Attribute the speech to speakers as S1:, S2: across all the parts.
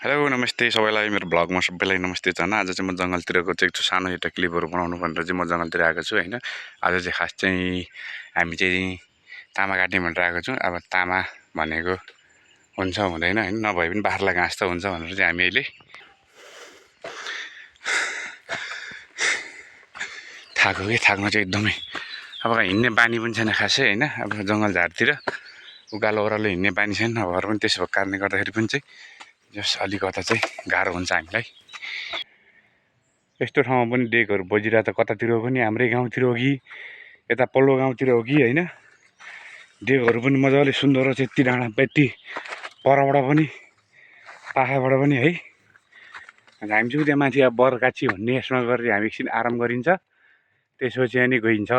S1: Hello नमस्ते सबैलाई मेरो ब्लगमा सबैलाई नमस्ते छन्। आज चाहिँ म जङ्गलतिरको चाहिँ सानो एउटा क्लिपहरू बनाउनु भनेर चाहिँ म जङ्गलतिर आएको छु हैन। आज चाहिँ खास चाहिँ हामी चाहिँ तामा काट्ने भनेर आएको छौँ। अब तामा भनेको हुन्छ हुँदैन हैन, नभए पनि बाख्रालाई घाँस त हुन्छ भनेर चाहिँ हामी अहिले थाक्नु चाहिँ एकदमै अब हिँड्ने बानी पनि छैन खासै हैन। अब जङ्गल झारतिर उकालो ओह्रालो हिँड्ने बानी छैन, नभएर पनि त्यसो भएको कारणले गर्दाखेरि पनि चाहिँ जस अलिकता चाहिँ गाह्रो हुन्छ हामीलाई। यस्तो ठाउँमा पनि डेकहरू बजिरहेको त कतातिर हो पनि, हाम्रै गाउँतिर हो कि यता पल्लो गाउँतिर हो कि हैन। डेकहरू पनि मजाले सुन्दर छ, यति डाँडा यति परबाट पनि पाखाबाट पनि है। हामी चाहिँ त्यहाँ माथि अब बरगाछी भन्ने यसमा गरेर हामी एकछिन आराम गरिन्छ, त्यसपछि अनि गइन्छ।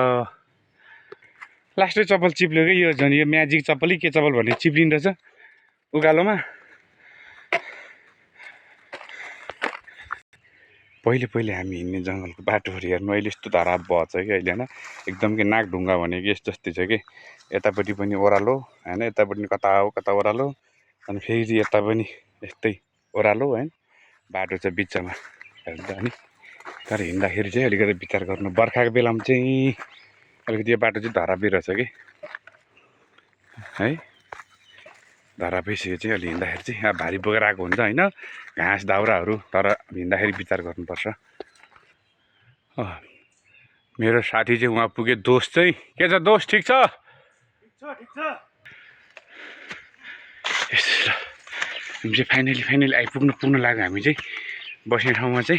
S1: लास्टै चप्पल चिप्ल्यो कि यो झन् यो म्याजिक चप्पल के चप्पल भन्ने चिप्लिँदो रहेछ उकालोमा। पहिले हामी हिँड्ने जङ्गलको बाटोहरू हेर्नु अहिले यस्तो धारा बहछ कि अहिले होइन, एकदम कि नागढुङ्गा भनेको यस्तो जस्तै छ कि यतापट्टि पनि ओह्रालो होइन, यतापट्टि कता हो कता ओह्रालो, अनि फेरि यता पनि यस्तै ओह्रालो है। बाटो चाहिँ बिचमा हेर्दा अनि तर हिँड्दाखेरि चाहिँ अलिकति विचार गर्नु, बर्खाको बेलामा चाहिँ अलिकति यो बाटो चाहिँ धरापी रहेछ कि है। धरापीसकेपछि चाहिँ अलि हिँड्दाखेरि चाहिँ अब भारी बोकेर आएको हुन्छ होइन, घाँस दाउराहरू, तर हिँड्दाखेरि विचार गर्नुपर्छ। मेरो साथी चाहिँ उहाँ पुगे, दोस्त चाहिँ के छ दोस्त, ठिक छ? हामी चाहिँ फाइनली पुग्न लाग्यो। हामी चाहिँ बस्ने ठाउँमा चाहिँ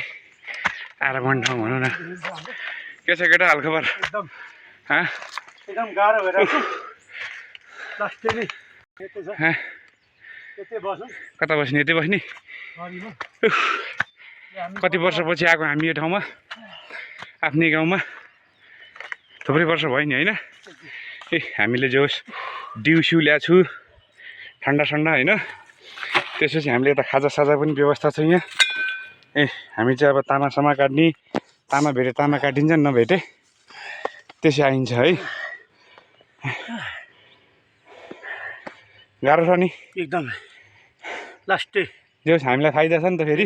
S1: आराम गर्ने ठाउँ भनौँ न। के छ केटा हालखबर?
S2: एकदम गाह्रो भइरहेको
S1: कता बस्ने? यतै बस्ने? कति वर्षपछि आएको हामी यो ठाउँमा, आफ्नै गाउँमा? थुप्रै वर्ष भयो नि होइन। ए हामीले जो डिउसिउ ल्याएको छु ठन्डा होइन, त्यसपछि हामीले यता खाजा पनि व्यवस्था छ यहाँ। ए हामी चाहिँ अब तामासामा काट्ने, तामा भेटे तामा काटिन्छ, नभेटे त्यसै आइन्छ है। गाह्रो छ नि
S2: एकदम लास्टै
S1: जो हामीलाई फाइदा छ नि त, फेरि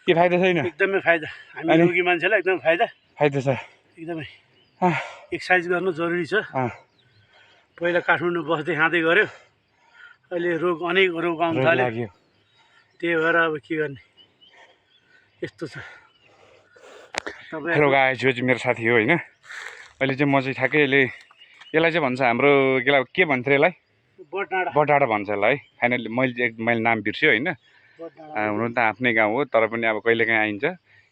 S1: के फाइदा छैन?
S2: एकदमै फाइदा, हामी रोगी मान्छेलाई एकदम फाइदा
S1: छ
S2: एकदमै। एक्सर्साइज गर्नु जरुरी छ। पहिला काठमाडौँ बस्दै खाँदै गऱ्यो, अहिले अनेक रोग आउन थाल्यो, त्यही भएर अब के गर्ने, यस्तो छ।
S1: रोग आएछ चाहिँ मेरो साथी हो होइन। अहिले चाहिँ म चाहिँ ठ्याक्कै यसलाई चाहिँ भन्छ हाम्रो के भन्छ यसलाई, बटडाँडा भन्छ यसलाई है। फाइनली मैले नाम बिर्स्यो होइन। हुनु त आफ्नै गाउँ हो, तर पनि अब कहिलेकाहीँ आइन्छ।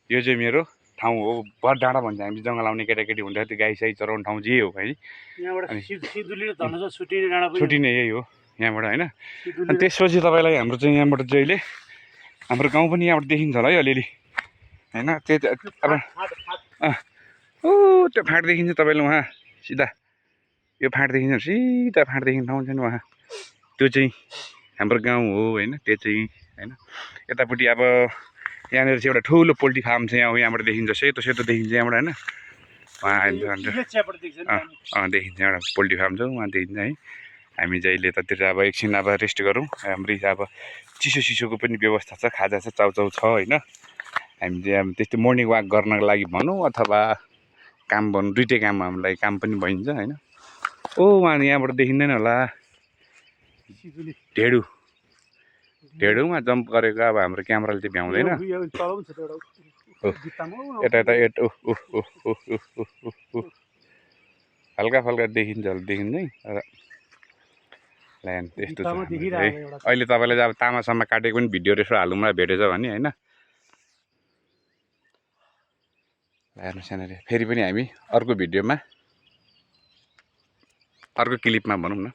S1: यो चाहिँ मेरो ठाउँ हो, बटडाँडा भन्छ। हामी जङ्गल आउने केटाकेटी हुँदाखेरि गाई साई चराउने ठाउँ जे हो है। छुट्टिने यही हो यहाँबाट होइन। अनि त्यसपछि तपाईँलाई हाम्रो चाहिँ यहाँबाट चाहिँ अहिले हाम्रो गाउँ पनि यहाँबाट देखिन्छ होला है अलिअलि होइन। त्यो अब त्यो फाँट देखिन्छ तपाईँले वहाँ सिधा, यो फाँट देखिन्छ, सिधा फाँट देखिने ठाउँ छ नि वहाँ, त्यो चाहिँ हाम्रो गाउँ हो होइन। त्यो चाहिँ होइन यतापट्टि अब यहाँनिर चाहिँ एउटा ठुलो पोल्ट्री फार्म छ, यहाँबाट देखिन्छ, सेतो देखिन्छ यहाँबाट होइन। वहाँ देखिन्छ एउटा पोल्ट्री फार्म छ, वहाँ देखिन्छ है। हामी चाहिँ अहिले यतातिर अब एकछिन अब रेस्ट गरौँ। हाम्रै अब चिसोको पनि व्यवस्था छ, खाजा छ, चाउचाउ छ होइन। हामी चाहिँ अब त्यस्तो मर्निङ वाक गर्नको लागि भनौँ अथवा काम भनौँ, दुइटै काम हामीलाई काम पनि भइन्छ होइन। ओ वहाँ यहाँबाट देखिँदैन होला ढेडुमा जम्प गरेको, अब हाम्रो क्यामेराले चाहिँ भ्याउँदैन। यता हल्का फल्का देखिन्छ है। ल्यान्ड त्यस्तो छ है। अहिले तपाईँले अब तामासामा काटेको पनि भिडियो यसो हालौँला भेटेछ भने होइन। हेर्नुहोस् यहाँनिर फेरि पनि हामी अर्को भिडियोमा, अर्को क्लिपमा भनौँ न।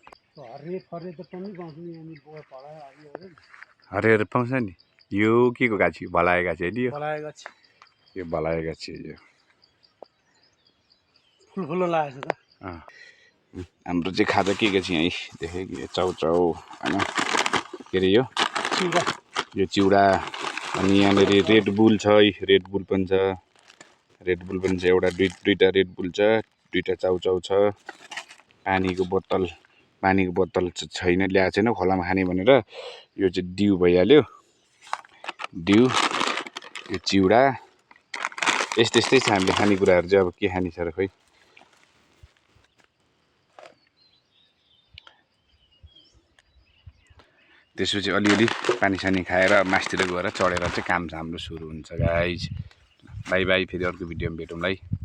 S1: हरियोहरू पाउँछ नि। यो के को गाछी? भलाए गाछी होइन, यो भलाए गाछी यो
S2: फुल लागेको छ त।
S1: हाम्रो चाहिँ खाजा के छ यहीँ देखेँ कि चाउचाउ होइन, के अरे यो चिउरा। अनि यहाँनिर रेड बुल छ, रेड बुल पनि छ एउटा, दुईवटा रेड बुल छ, दुईवटा चाउचाउ छ। पानीको बोतल छैन, ल्याएको छैन खोलामा खाने भनेर, यो चाहिँ डिउ भइहाल्यो। डिउ, यो चिउरा, यस्तै छ हामीले खानेकुराहरू चाहिँ। अब के खाने छ र खोइ। त्यसपछि अलिअलि पानीसानी खाएर मास्तिर गएर चढेर चाहिँ काम हाम्रो सुरु हुन्छ गाइज। बाई बाई, फेरि अर्को भिडियोमा भेटौँला है।